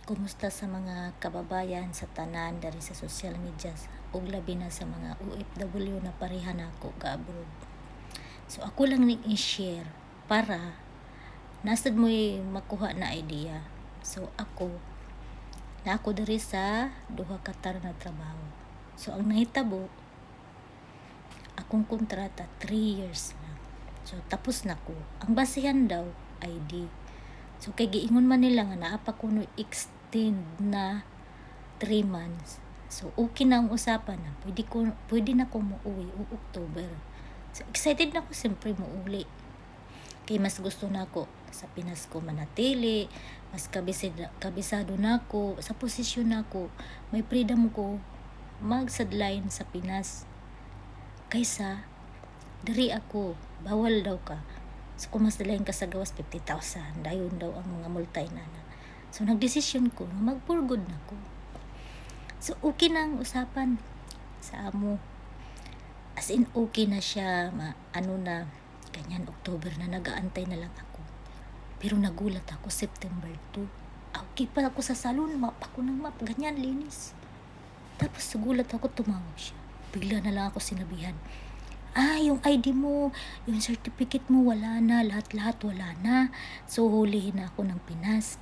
Kumusta sa mga kababayan sa tanan dari sa social media ug labi na sa mga OFW na pareha nako ka abroad. So ako lang ning i-share para nasad mo'y makuha na idea. So ako na ako diri sa duha ka tar na trabaho. So ang nahitabo akong kontrata 3 years na. So tapos na ko. Ang basihan daw ID. So kay giingon man nila nga naa pa kuno extend na 3 months. So okay na ang usapan na pwede na ko muuwi o October. So excited na ko siyempre muuli. Kay mas gusto na ako sa Pinas ko manatili, mas kabisado na ako, sa posisyon na ako, may freedom ko magsadlain sa Pinas. Kaysa diri ako, bawal daw ka. So kung mas dalayan ka sa gawas 50,000, dayon daw ang mga multay na. So nagdesisyon ko na mag-for-good na ko. So okay na ang usapan sa amo. As in okay na siya, ganyan October na nagaantay na lang ako. Pero nagulat ako September 2. Okay pa ako sa salon, map ako ng map, ganyan linis. Tapos nagulat ako, tumawag siya. Bigla na lang ako sinabihan, yung ID mo, yung certificate mo, wala na, lahat-lahat wala na. So, hulihin na ako ng Pinas.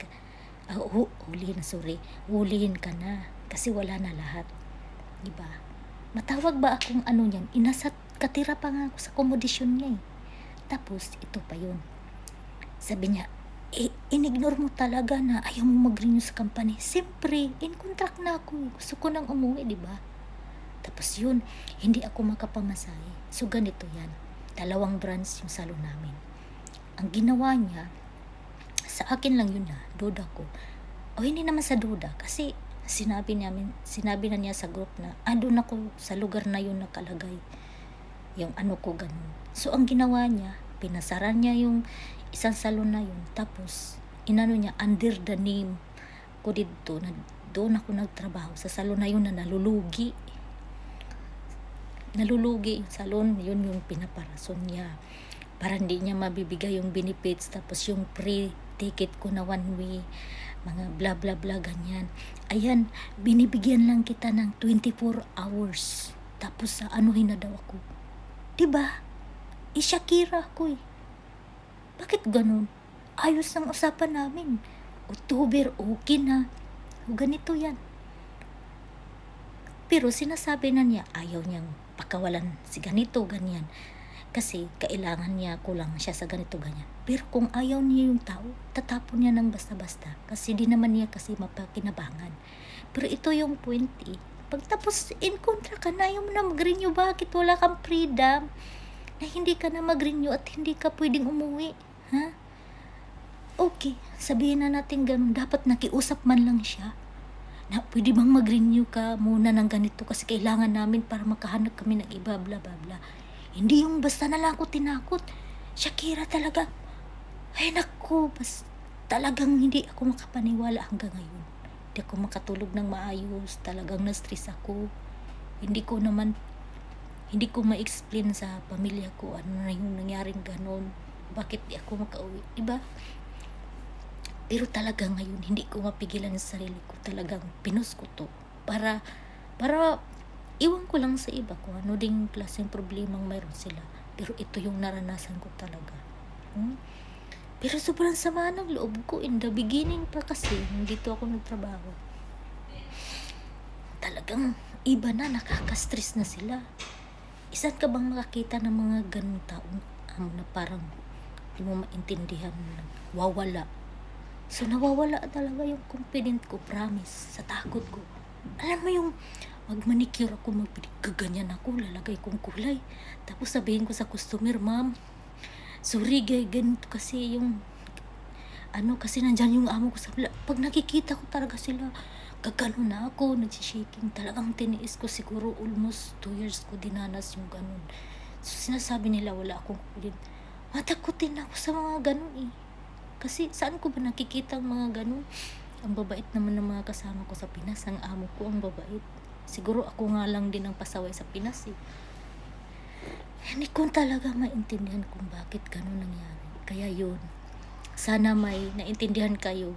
Hulihin ka na. Kasi wala na lahat. Diba? Matawag ba akong niyan? Inasat, katira pa nga ako sa komodisyon niya eh. Tapos, ito pa yun. Sabi niya, inignore mo talaga na ayaw mo mag-renew sa company. Siyempre, in contract na ako. Gusto ko nang umuwi, diba? Tapos yun, hindi ako makapamasahe. So ganito yan. 2 branch yung salon namin. Ang ginawa niya, sa akin lang yun duda ko. O hindi naman sa duda, kasi sinabi na niya sa group na, doon ako sa lugar na yun nakalagay. Yung ko ganun. So ang ginawa niya, pinasaran niya yung isang salon na yun. Tapos, niya, under the name ko dito, na doon ako nagtrabaho sa salon na yun na nalulugi yung salon, yun yung pinaparason niya para hindi niya mabibigay yung benefits, tapos yung free ticket ko na 1 way, mga bla bla bla ganyan. Ayan, binibigyan lang kita ng 24 hours tapos sa anuhin na daw ako, diba? Shakira ako bakit ganun? Ayos ang usapan namin, October okay na, ganito yan. Pero sinasabi na niya, ayaw niyang pakawalan si ganito, ganyan. Kasi kailangan niya, kulang siya sa ganito, ganyan. Pero kung ayaw niya yung tao, tatapon niya ng basta-basta. Kasi di naman niya kasi mapakinabangan. Pero ito yung point pagtapos in kontra ka na, ayaw mo na mag-renew, bakit wala kang freedom? Na hindi ka na mag-renew at hindi ka pwedeng umuwi. Ha? Okay, sabihin na natin ganun. Dapat nakiusap man lang siya na pwede bang mag-renew ka muna ng ganito kasi kailangan namin para makahanap kami ng iba, bla bla bla. Hindi yung basta na lang ako tinakot. Shakira talaga. Ay naku, talagang hindi ako makapaniwala hanggang ngayon. Hindi ako makatulog ng maayos. Talagang na-stress ako. Hindi ko ma-explain sa pamilya ko ano na yung nangyaring ganon. Bakit di ako makauwi, diba? Pero talaga ngayon, hindi ko mapigilan sa sarili ko. Talagang pinus ko to. Para iwan ko lang sa iba kung ano ding klaseng problemang mayroon sila. Pero ito yung naranasan ko talaga. Pero sobrang sama ng loob ko in the beginning pa kasi dito ako nagtrabaho. Talagang iba na, nakaka-stress na sila. Isan ka bang makakita ng mga ganung taong na parang hindi mo maintindihan na wawala. So nawawala talaga yung confident ko, promise, sa takot ko. Alam mo yung magmanicure ako, maggaganyan ako, lalagay kong kulay. Tapos sabihin ko sa customer, ma'am, sorry ganito kasi yung kasi nandyan yung amo ko sa pag nakikita ko talaga sila, gagano na ako, nagsishaking. Talagang tiniis ko siguro almost 2 years ko dinanas yung ganun. So sinasabi nila wala akong kulit. Matakutin ako sa mga ganun Kasi saan ko ba nakikita ang mga ganun? Ang babait naman ng mga kasama ko sa Pinas. Ang amo ko ang babait. Siguro ako nga lang din ang pasaway sa Pinas Hindi ko talaga maintindihan kung bakit ganun nangyari. Kaya yun, sana may naintindihan kayo